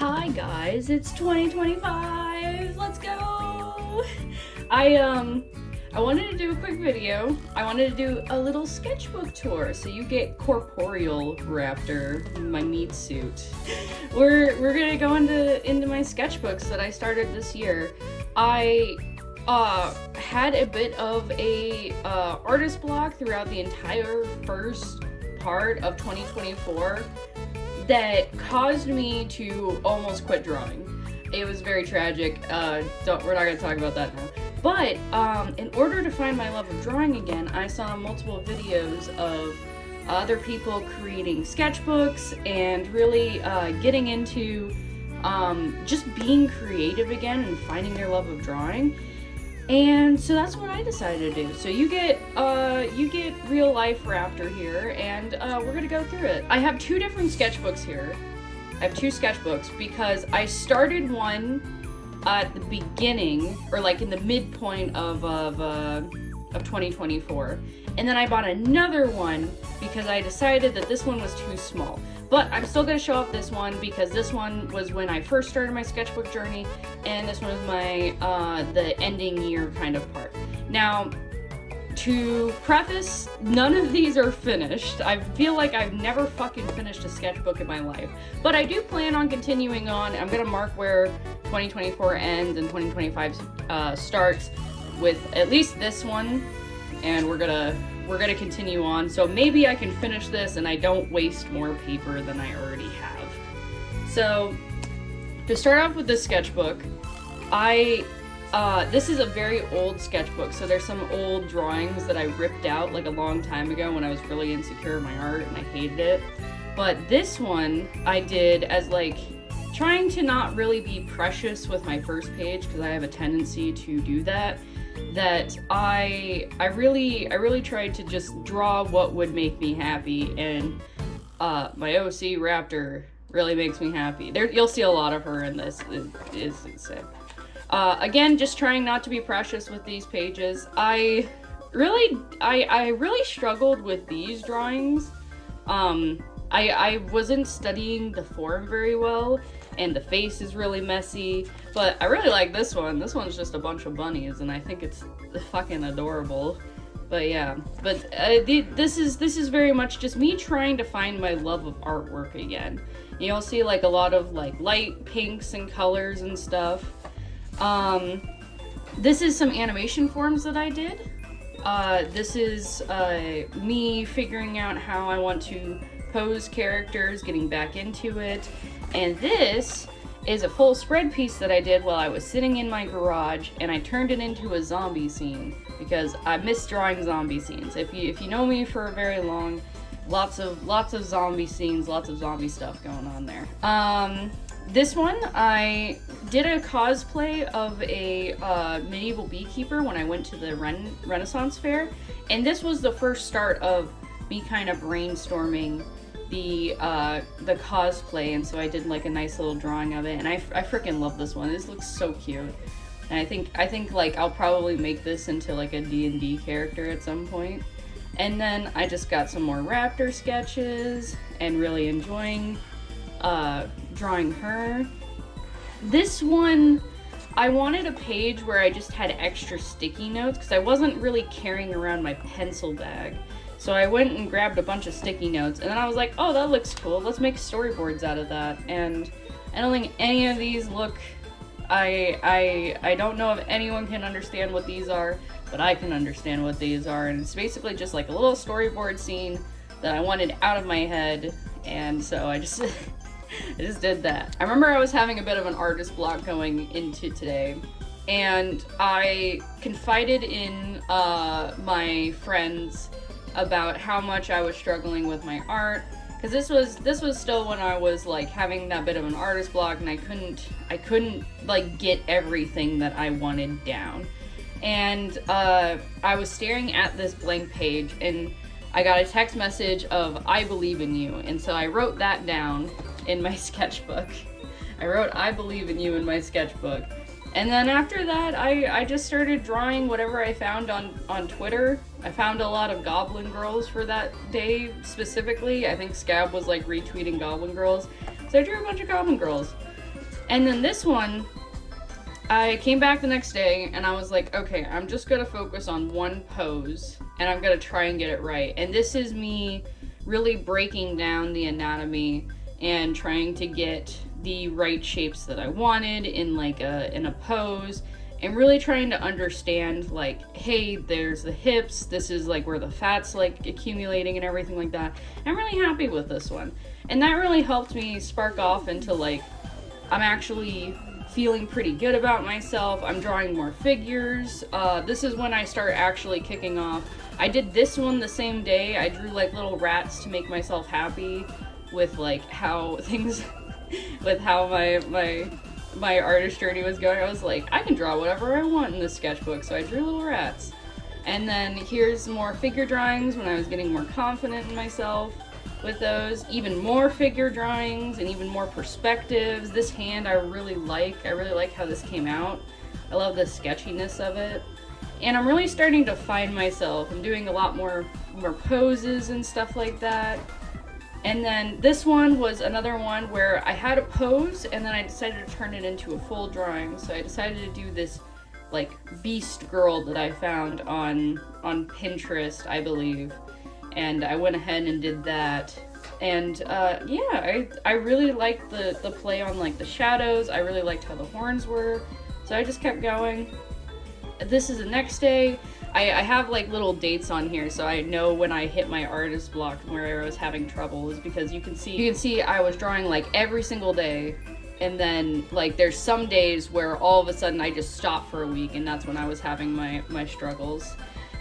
Hi guys, it's 2025. Let's go. I wanted to do a quick video. I wanted to do a little sketchbook tour, so you get corporeal Raptor, my meat suit. We're gonna go into my sketchbooks that I started this year. I had a bit of a artist block throughout the entire first part of 2024 that caused me to almost quit drawing. It was very tragic. We're not gonna talk about that now. But in order to find my love of drawing again, I saw multiple videos of other people creating sketchbooks and really getting into just being creative again and finding their love of drawing. And so that's what I decided to do. So you get real life Raptor here, and we're gonna go through it. I have two different sketchbooks here. I have two sketchbooks because I started one at the beginning, or like in the midpoint of 2024, and then I bought another one because I decided that this one was too small. But I'm still going to show off this one because this one was when I first started my sketchbook journey, and this one was my the ending year kind of part. Now, to preface, none of these are finished. I feel like I've never fucking finished a sketchbook in my life. But I do plan on continuing on. I'm going to mark where 2024 ends and 2025 starts with at least this one, and we're gonna continue on, so maybe I can finish this and I don't waste more paper than I already have. So, to start off with this sketchbook, this is a very old sketchbook, so there's some old drawings that I ripped out like a long time ago when I was really insecure in my art and I hated it. But this one I did as like trying to not really be precious with my first page, because I have a tendency to do that. That I really tried to just draw what would make me happy, and my OC Raptor really makes me happy. You'll see a lot of her in this. It is sick. Again, just trying not to be precious with these pages. I really struggled with these drawings. I wasn't studying the form very well, and the face is really messy, but I really like this one. This one's just a bunch of bunnies, and I think it's fucking adorable. But yeah, this is very much just me trying to find my love of artwork again. You'll see like a lot of like light pinks and colors and stuff. This is some animation forms that I did. This is me figuring out how I want to pose characters, getting back into it. And this is a full spread piece that I did while I was sitting in my garage, and I turned it into a zombie scene because I miss drawing zombie scenes. If you know me for very long, lots of zombie scenes, lots of zombie stuff going on there. This one, I did a cosplay of a medieval beekeeper when I went to the Renaissance Fair, and this was the first start of me kind of brainstorming the cosplay, and so I did like a nice little drawing of it, and I freaking love this one. This looks so cute, and I think like I'll probably make this into like a D&D character at some point. And then I just got some more Raptor sketches and really enjoying drawing her. This one, I wanted a page where I just had extra sticky notes because I wasn't really carrying around my pencil bag. So I went and grabbed a bunch of sticky notes, and then I was like, oh, that looks cool. Let's make storyboards out of that. And I don't think any of these look... I don't know if anyone can understand what these are, but I can understand what these are. And it's basically just like a little storyboard scene that I wanted out of my head. And so I just... I just did that. I remember I was having a bit of an artist block going into today, and I confided in my friends about how much I was struggling with my art, because this was still when I was like having that bit of an artist block, and I couldn't like get everything that I wanted down. And I was staring at this blank page, and I got a text message of "I believe in you," and so I wrote that down in my sketchbook. I wrote "I believe in you" in my sketchbook. And then after that, I just started drawing whatever I found on Twitter. I found a lot of Goblin Girls for that day specifically. I think Scab was like retweeting Goblin Girls. So I drew a bunch of Goblin Girls. And then this one, I came back the next day and I was like, okay, I'm just gonna focus on one pose and I'm gonna try and get it right. And this is me really breaking down the anatomy and trying to get the right shapes that I wanted in in a pose, and really trying to understand, like, hey, there's the hips, this is like where the fat's like accumulating and everything like that. I'm really happy with this one. And that really helped me spark off into like, I'm actually feeling pretty good about myself. I'm drawing more figures. This is when I start actually kicking off. I did this one the same day. I drew like little rats to make myself happy with like how things, with how my artist journey was going. I was like, I can draw whatever I want in this sketchbook, so I drew little rats. And then here's more figure drawings when I was getting more confident in myself with those. Even more figure drawings and even more perspectives. This hand I really like. I really like how this came out. I love the sketchiness of it. And I'm really starting to find myself. I'm doing a lot more poses and stuff like that. And then this one was another one where I had a pose and then I decided to turn it into a full drawing. So I decided to do this like beast girl that I found on Pinterest, I believe. And I went ahead and did that. And yeah, I really liked the play on like the shadows. I really liked how the horns were. So I just kept going. This is the next day. I have like little dates on here so I know when I hit my artist block where I was having trouble, is because you can see I was drawing like every single day, and then like there's some days where all of a sudden I just stop for a week, and that's when I was having my struggles.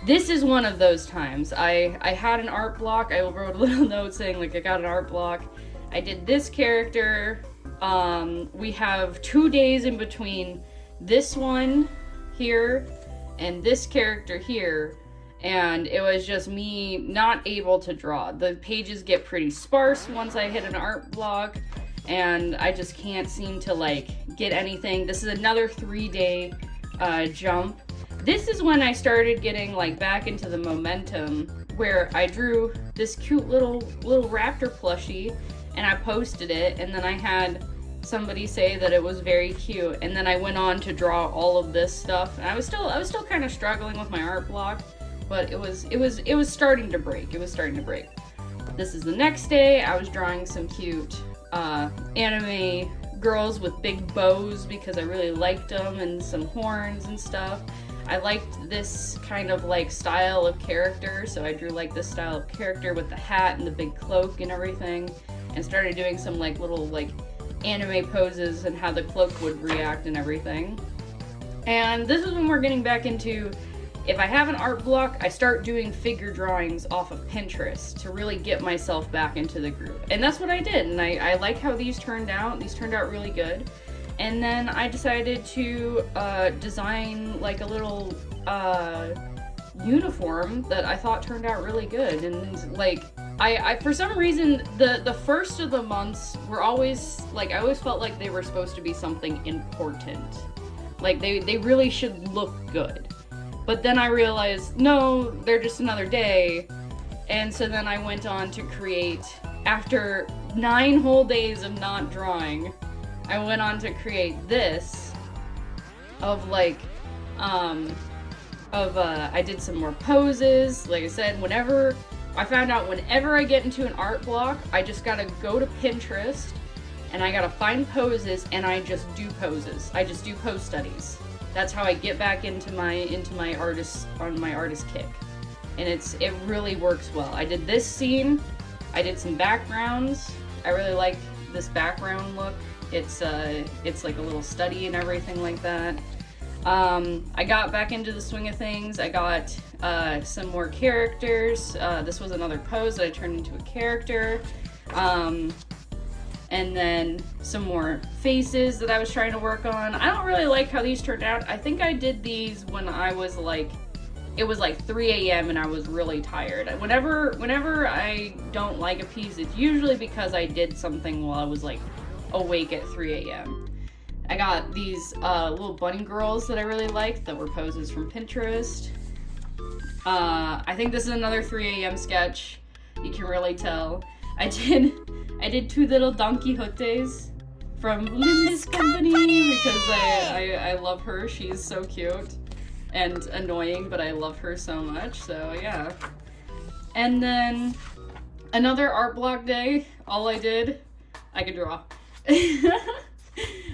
This is one of those times. I had an art block. I wrote a little note saying like I got an art block. I did this character. We have 2 days in between this one here and this character here, and it was just me not able to draw. The pages get pretty sparse once I hit an art block, and I just can't seem to like get anything. This is another 3-day jump. This is when I started getting like back into the momentum, where I drew this cute little raptor plushie and I posted it, and then I had somebody say that it was very cute, and then I went on to draw all of this stuff, and I was still kind of struggling with my art block, but it was starting to break. It was starting to break. This is the next day. I was drawing some cute anime girls with big bows because I really liked them, and some horns and stuff. I liked this kind of like style of character, so I drew like this style of character with the hat and the big cloak and everything, and started doing some like little like anime poses and how the cloak would react and everything. And this is when we're getting back into, if I have an art block, I start doing figure drawings off of Pinterest to really get myself back into the groove. And that's what I did, and I like how these turned out. These turned out really good. And then I decided to design like a little uniform that I thought turned out really good. And like I for some reason the first of the months were always like, I always felt like they were supposed to be something important, like they really should look good. But then I realized, no, they're just another day. And so then I went on to create, after 9 whole days of not drawing, I went on to create this of like I did some more poses. Like I said, I found out whenever I get into an art block, I just gotta go to Pinterest and I gotta find poses, and I just do poses. I just do pose studies. That's how I get back into my artist kick. And it really works well. I did this scene. I did some backgrounds. I really like this background look. It's like a little study and everything like that. I got back into the swing of things. I got some more characters. This was another pose that I turned into a character. And then some more faces that I was trying to work on. I don't really like how these turned out. I think I did these when I was like, it was like 3 a.m. and I was really tired. Whenever I don't like a piece, it's usually because I did something while I was like awake at 3 a.m. I got these little bunny girls that I really liked that were poses from Pinterest. I think this is another 3 a.m. sketch. You can really tell. I did 2 little Don Quixotes from Linda's company because I love her. She's so cute and annoying, but I love her so much, so yeah. And then another art block day, all I could draw.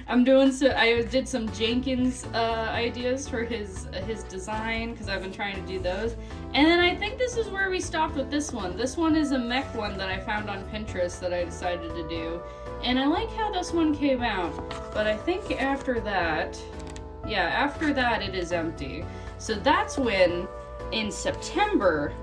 I did some Jenkins ideas for his design because I've been trying to do those. And then I think this is where we stopped with this one. This one is a mech one that I found on Pinterest that I decided to do. And I like how this one came out. But I think after that it is empty. So that's when, in September,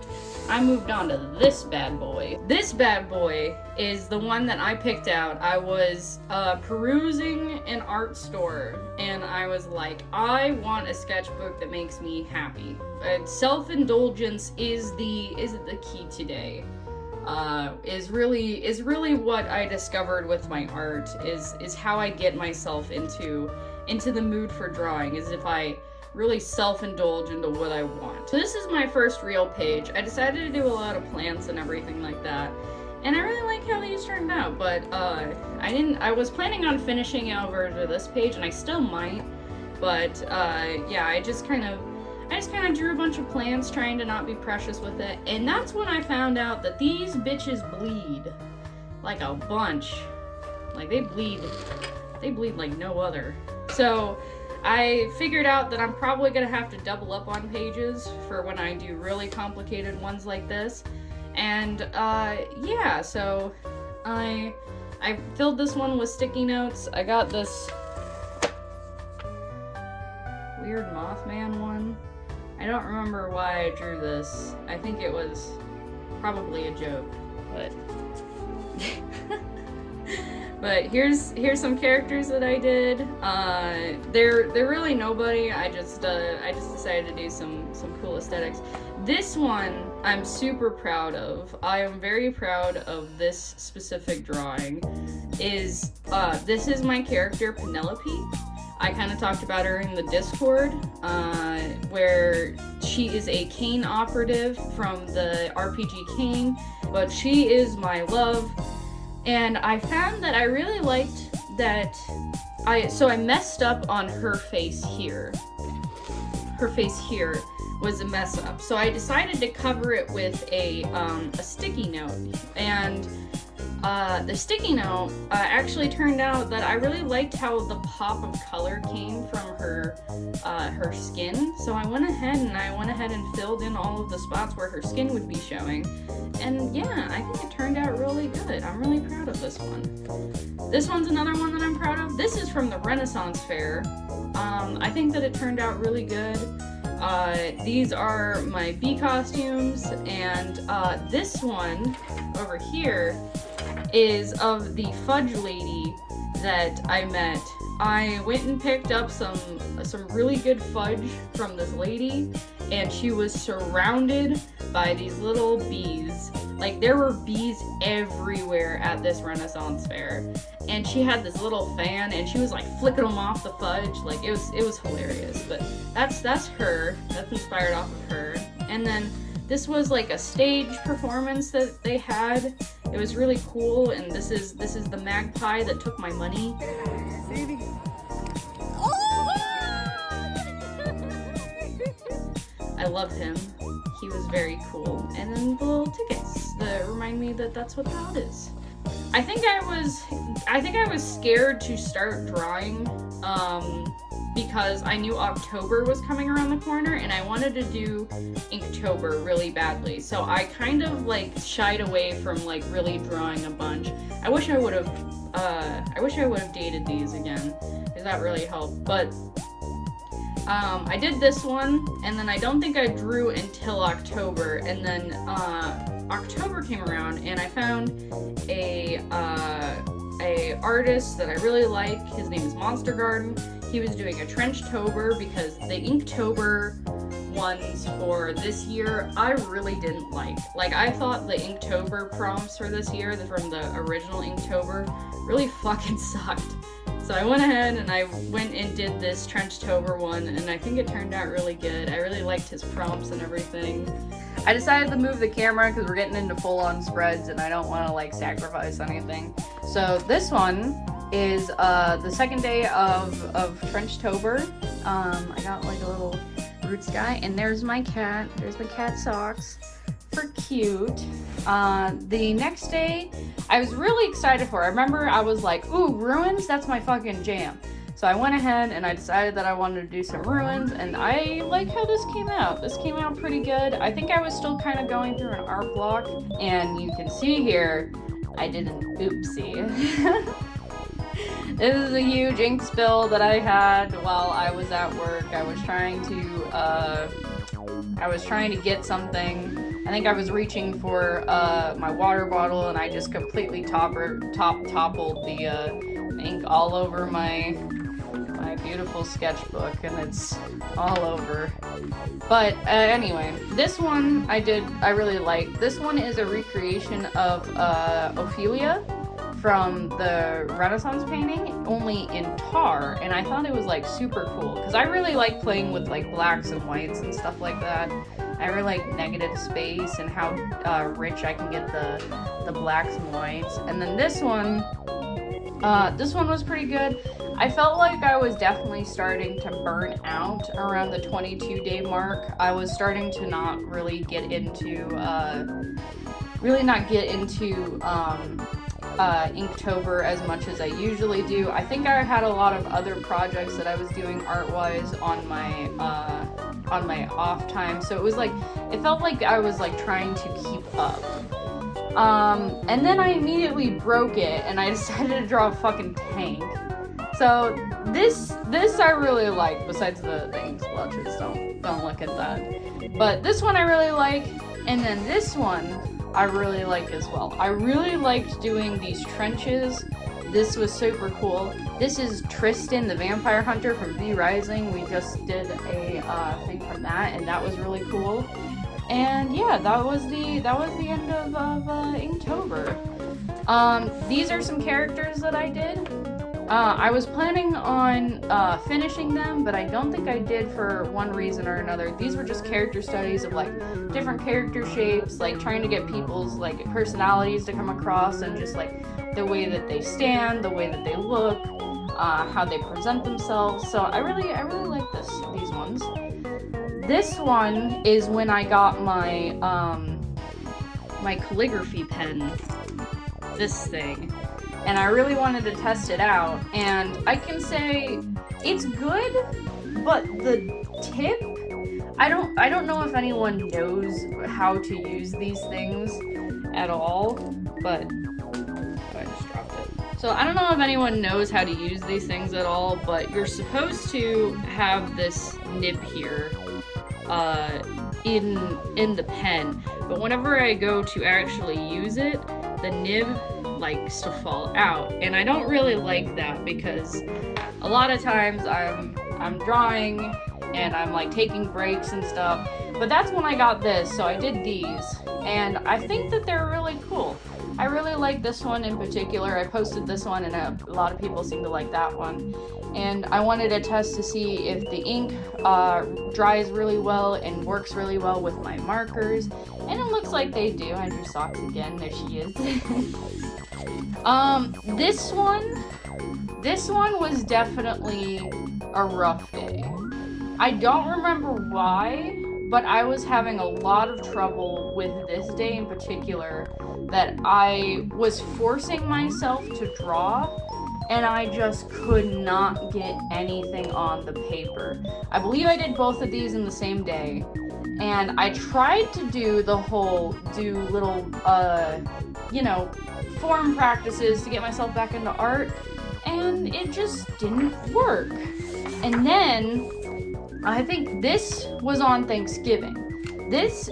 I moved on to this bad boy. This bad boy is the one that I picked out. I was perusing an art store and I was like, I want a sketchbook that makes me happy. Self-indulgence is the key today. Is really what I discovered with my art is how I get myself into the mood for drawing, is if I really self-indulge into what I want. So this is my first real page. I decided to do a lot of plants and everything like that, and I really like how these turned out, but I was planning on finishing out version of this page, and I still might, but yeah, I just kind of drew a bunch of plants, trying to not be precious with it, and that's when I found out that these bitches bleed like a bunch. Like they bleed like no other. So I figured out that I'm probably gonna have to double up on pages for when I do really complicated ones like this. And yeah, so I filled this one with sticky notes. I got this weird Mothman one. I don't remember why I drew this. I think it was probably a joke, but but here's some characters that I did. They're really nobody. I just decided to do some cool aesthetics. This one I'm super proud of. I am very proud of this specific drawing. This is my character Penelope. I kind of talked about her in the Discord, where she is a Kane operative from the RPG Kane, but she is my love. And I found that I really liked that I messed up on her face here. Her face here was a mess up. So I decided to cover it with a sticky note. And the sticky note actually turned out that I really liked how the pop of color came from her skin. So I went ahead and filled in all of the spots where her skin would be showing. And yeah, I think it turned out really good. I'm really proud of this one. This one's another one that I'm proud of. This is from the Renaissance Fair. I think that it turned out really good. These are my bee costumes, and this one over here is of the fudge lady that I met. I went and picked up some really good fudge from this lady, and she was surrounded by these little bees. Like, there were bees everywhere at this Renaissance Fair, and she had this little fan, and she was like flicking them off the fudge. Like, it was hilarious. But that's her. That's inspired off of her. And then this was like a stage performance that they had. It was really cool, and this is the magpie that took my money. I love him. He was very cool. And then the little tickets that remind me that that's what that is. I think I was scared to start drawing because I knew October was coming around the corner and I wanted to do Inktober really badly. So I kind of like shied away from like really drawing a bunch. I wish I would have dated these again, because that really helped. But I did this one, and then I don't think I drew until October, and then October came around and I found a artist that I really like. His name is Monster Garden. He was doing a Trenchtober, because the Inktober ones for this year I really didn't like. Like, I thought the Inktober prompts for this year from the original Inktober really fucking sucked. So I went ahead and I went and did this Trenchtober one, and I think it turned out really good. I really liked his prompts and everything. I decided to move the camera because we're getting into full-on spreads and I don't want to like sacrifice anything. So this one is the second day of Trenchtober. I got like a little roots guy, and there's my cat. There's my cat socks for cute. The next day, I was really excited for. I remember I was like, ooh, ruins, that's my fucking jam. So I went ahead and I decided that I wanted to do some ruins, and I like how this came out. This came out pretty good. I think I was still kind of going through an art block, and you can see here, I did an oopsie. This is a huge ink spill that I had while I was at work. I was trying to get something. I think I was reaching for my water bottle, and I just completely toppled the ink all over my beautiful sketchbook, and it's all over. But anyway, this one I really like. This one is a recreation of Ophelia from the Renaissance painting, only in tar, and I thought it was like super cool because I really like playing with like blacks and whites and stuff like that. I really like negative space and how rich I can get the blacks and whites. And then this one was pretty good. I felt like I was definitely starting to burn out around the 22-day mark. I was starting to not really get into Inktober as much as I usually do. I think I had a lot of other projects that I was doing art-wise on my off time, so it felt like I was like trying to keep up. And then I immediately broke it, and I decided to draw a fucking tank. So this I really like. Besides the ink splotches, don't look at that. But this one I really like, and then this one I really like as well. I really liked doing these trenches. This was super cool. This is Tristan, the vampire hunter from V Rising. We just did a thing from that, and that was really cool. And yeah, that was the end of Inktober. These are some characters that I did. I was planning on finishing them, but I don't think I did for one reason or another. These were just character studies of like different character shapes, like trying to get people's like personalities to come across, and just like the way that they stand, the way that they look, how they present themselves. So I really like these ones. This one is when I got my my calligraphy pen, this thing. And I really wanted to test it out, and I can say it's good, but the tip, I don't know if anyone knows how to use these things at all, but I just dropped it. So I don't know if anyone knows how to use these things at all, but you're supposed to have this nib here in the pen, but whenever I go to actually use it, the nib likes to fall out, and I don't really like that because a lot of times I'm drawing and I'm like taking breaks and stuff, but that's when I got this, so I did these, and I think that they're really cool. I really like this one in particular. I posted this one, and a lot of people seem to like that one, and I wanted to test to see if the ink dries really well and works really well with my markers, and it looks like they do. I drew socks again. There she is. This one was definitely a rough day. I don't remember why, but I was having a lot of trouble with this day in particular, that I was forcing myself to draw, and I just could not get anything on the paper. I believe I did both of these in the same day, and I tried to do little, form practices to get myself back into art, and it just didn't work. And then I think this was on Thanksgiving. These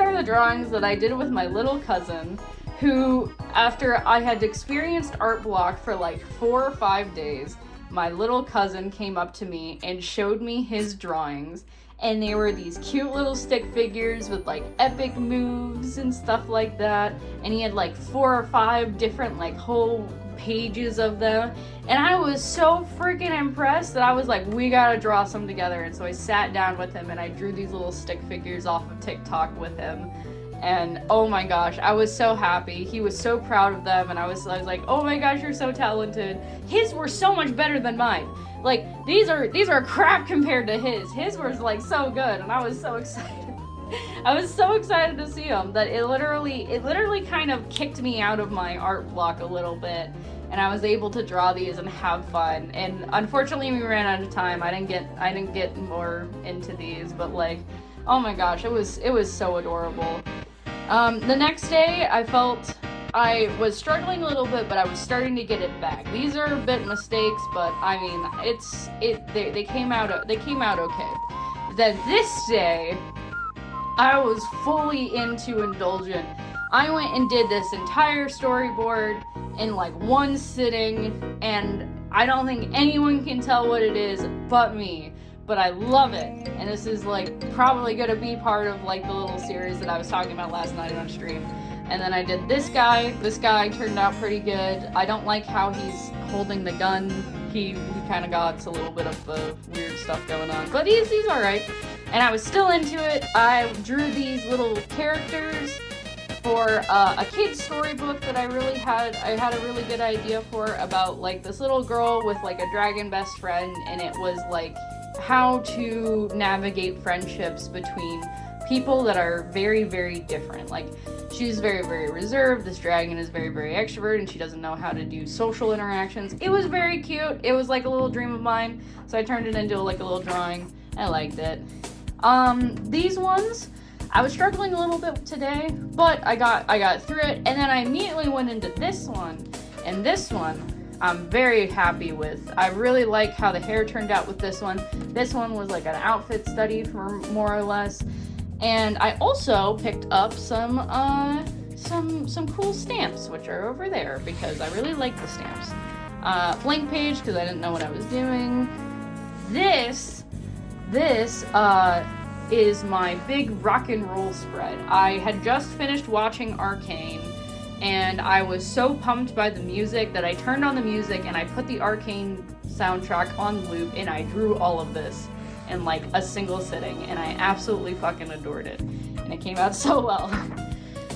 are the drawings that I did with my little cousin, who, after I had experienced art block for like 4 or 5 days, my little cousin came up to me and showed me his drawings, and they were these cute little stick figures with like epic moves and stuff like that, and he had like 4 or 5 different like whole pages of them, and I was so freaking impressed that I was like, we gotta draw some together. And so I sat down with him and I drew these little stick figures off of TikTok with him, And oh my gosh, I was so happy. He was so proud of them, and I was like, oh my gosh, you're so talented. His were so much better than mine. Like, these are crap compared to his. His was like so good, and I was so excited. I was so excited to see him that it literally kind of kicked me out of my art block a little bit, and I was able to draw these and have fun. And unfortunately, we ran out of time. I didn't get more into these, but like, oh my gosh, it was so adorable. The next day, I felt I was struggling a little bit, but I was starting to get it back. These are a bit mistakes, but I mean, they came out okay. Then this day, I was fully into Indulgent. I went and did this entire storyboard in like one sitting, and I don't think anyone can tell what it is but me. But I love it, and this is like probably gonna be part of like the little series that I was talking about last night on stream. And then I did this guy. This guy turned out pretty good. I don't like how he's holding the gun. He kind of got a little bit of weird stuff going on, but he's all right. And I was still into it. I drew these little characters for a kid's storybook that I had a really good idea for, about like this little girl with like a dragon best friend, and it was like how to navigate friendships between people that are very, very different. Like, she's very, very reserved. This dragon is very, very extrovert, and she doesn't know how to do social interactions. It was very cute. It was like a little dream of mine, so I turned it into like a little drawing. I liked it. These ones, I was struggling a little bit today, but I got through it, and then I immediately went into this one, and this one I'm very happy with. I really like how the hair turned out with this one. This one was like an outfit study for more or less. And I also picked up some cool stamps, which are over there because I really like the stamps. Blank page because I didn't know what I was doing. This is my big rock and roll spread. I had just finished watching Arcane, and I was so pumped by the music that I turned on the music and I put the Arcane soundtrack on loop, and I drew all of this in like a single sitting, and I absolutely fucking adored it, and it came out so well.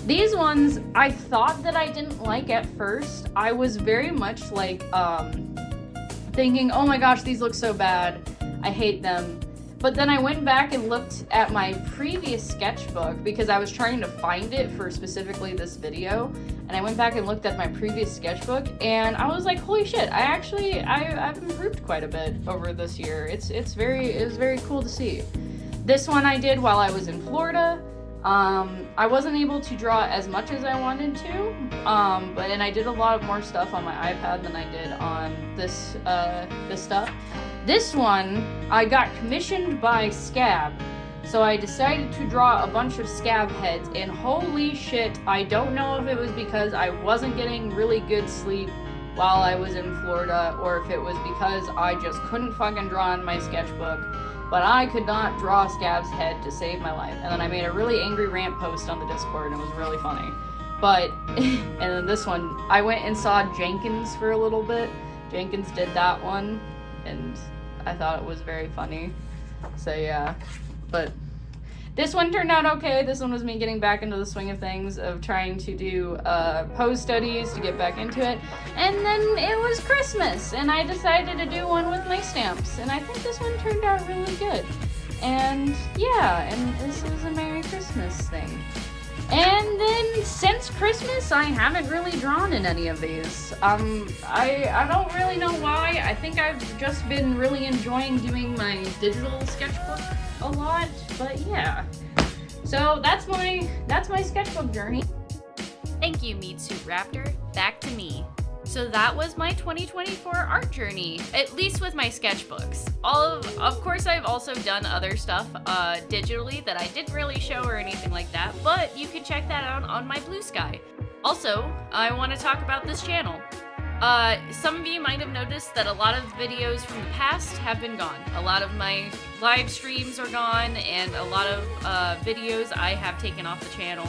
These ones, I thought that I didn't like at first. I was very much like thinking, oh my gosh, these look so bad, I hate them. But then I went back and looked at my previous sketchbook because I was trying to find it for specifically this video. And I went back and looked at my previous sketchbook, and I was like, holy shit, I've improved quite a bit over this year. It was very cool to see. This one I did while I was in Florida. I wasn't able to draw as much as I wanted to, and I did a lot more stuff on my iPad than I did on this stuff. This one, I got commissioned by Scab, so I decided to draw a bunch of Scab heads, and holy shit, I don't know if it was because I wasn't getting really good sleep while I was in Florida, or if it was because I just couldn't fucking draw in my sketchbook, but I could not draw Scab's head to save my life. And then I made a really angry rant post on the Discord, and it was really funny. But, and then this one, I went and saw Jenkins for a little bit. Jenkins did that one, and I thought it was very funny. So yeah, but this one turned out okay. This one was me getting back into the swing of things, of trying to do pose studies to get back into it. And then it was Christmas, and I decided to do one with my stamps, and I think this one turned out really good. And yeah, and this is a Merry Christmas thing. And then since Christmas, I haven't really drawn in any of these. I don't really know why. I think I've just been really enjoying doing my digital sketchbook a lot, but yeah. So that's my sketchbook journey. Thank you, Meat Suit Raptor. Back to me. So that was my 2024 art journey, at least with my sketchbooks. Of course, I've also done other stuff digitally that I didn't really show or anything like that, but you can check that out on my Blue Sky. Also, I want to talk about this channel. Some of you might have noticed that a lot of videos from the past have been gone. A lot of my live streams are gone, and a lot of videos I have taken off the channel.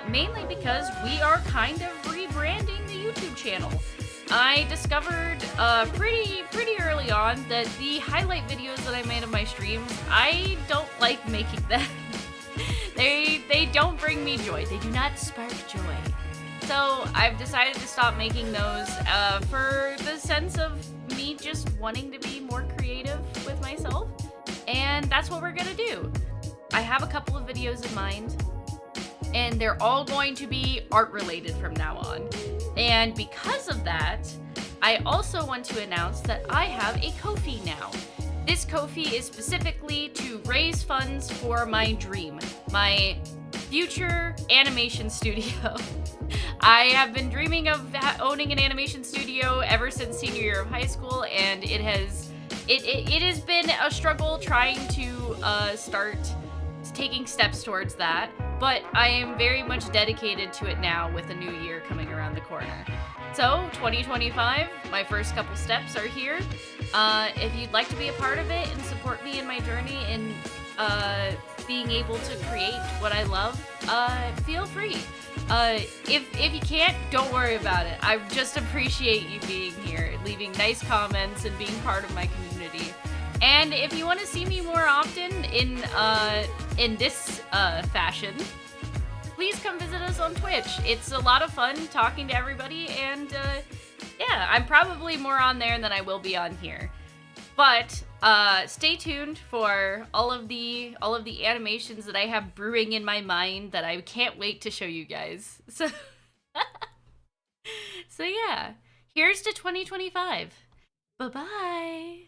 Mainly because we are kind of rebranding the YouTube channel. I discovered pretty early on that the highlight videos that I made of my streams, I don't like making them. They don't bring me joy. They do not spark joy. So I've decided to stop making those for the sense of me just wanting to be more creative with myself. And that's what we're gonna do. I have a couple of videos in mind, and they're all going to be art related from now on. And because of that, I also want to announce that I have a Ko-fi now. This Ko-fi is specifically to raise funds for my dream, my future animation studio. I have been dreaming of owning an animation studio ever since senior year of high school, and it has been a struggle trying to start taking steps towards that, but I am very much dedicated to it now with a new year coming around the corner. So 2025, my first couple steps are here. If you'd like to be a part of it and support me in my journey in being able to create what I love, feel free. If you can't, don't worry about it. I just appreciate you being here, leaving nice comments, and being part of my community. And if you want to see me more often in this fashion, please come visit us on Twitch. It's a lot of fun talking to everybody, and yeah, I'm probably more on there than I will be on here. But stay tuned for all of the animations that I have brewing in my mind that I can't wait to show you guys. So so yeah, here's to 2025. Bye-bye.